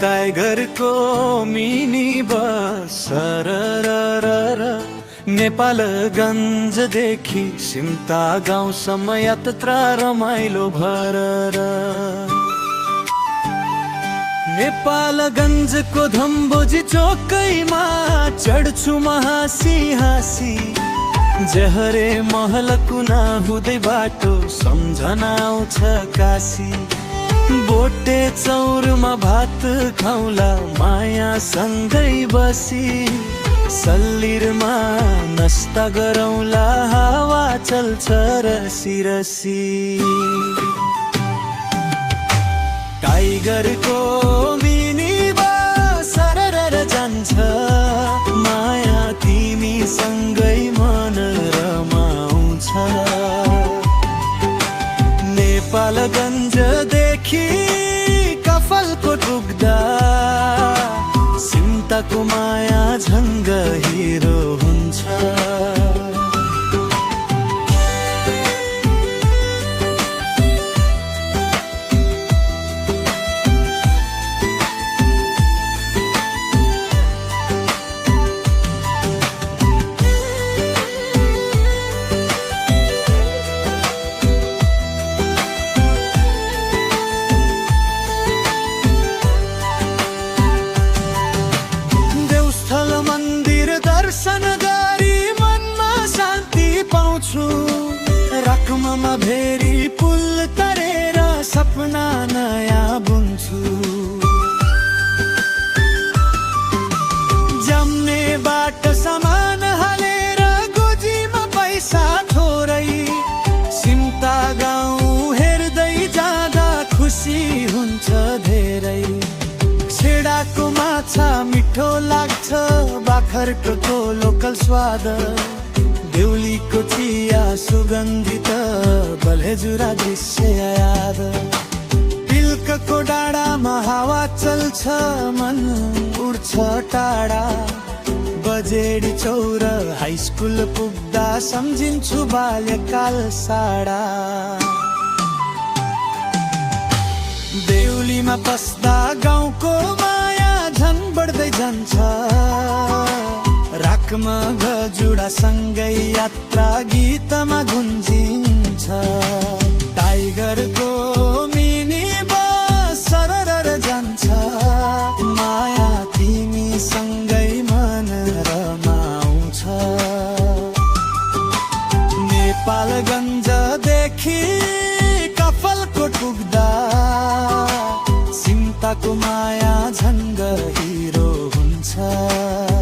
टाइगरको mini bus नेपालगञ्जदेखि Smita गाउँसम्म यात्रा रमाइलो भरर नेपालगञ्जको धम्बोजी चोकैमा चढ्छु म हाँसी हाँसी जहरे महल कुना हुँदै बाटो सम्झना आउँछ काशी बोटे चौरमा भात खाउला माया सँगै बसी सल्लिरमा नस्ता गरौला हावा चल्छ रसी रसी टाइगरको मिनी बस सरर जान्छ माया तिमी सँगै मन रमाउँछ नेपालगञ्जदेखि कफलको पुग्दा सिमताको माया झङ्ग हिरो हुन्छ राखमा भेरी पुल तरेर सपना नयाँ बुन्छु जम्ने बाट सामान हालेर गोजीमा पैसा थोरै सिमता गाउँ हेर्दै जाँदा खुसी हुन्छ धेरै छेडाको माछा मिठो लाग्छ बाख्राकोटको लोकल स्वाद देउलीको चिया सुगन्धित बलेजुरा दृश्य याद तिलकको डाँडामा हावा चल्छ मन उड्छ टाढा बजेडी चौर हाई स्कुल पुग्दा सम्झिन्छु बाल्यकाल साडा देउलीमा बस्दा गाउँको माया झन् बढ्दै जान्छ राखमा गजुडा सँगै यात्रा गीतमा गुन्जिन्छ टाइगरको मिनी बस सरर जान्छ माया तिमी सँगै मन रमाउँछ नेपालगञ्जदेखि कफलकोट पुग्दा सिमताको माया झङ्ग हिरो हुन्छ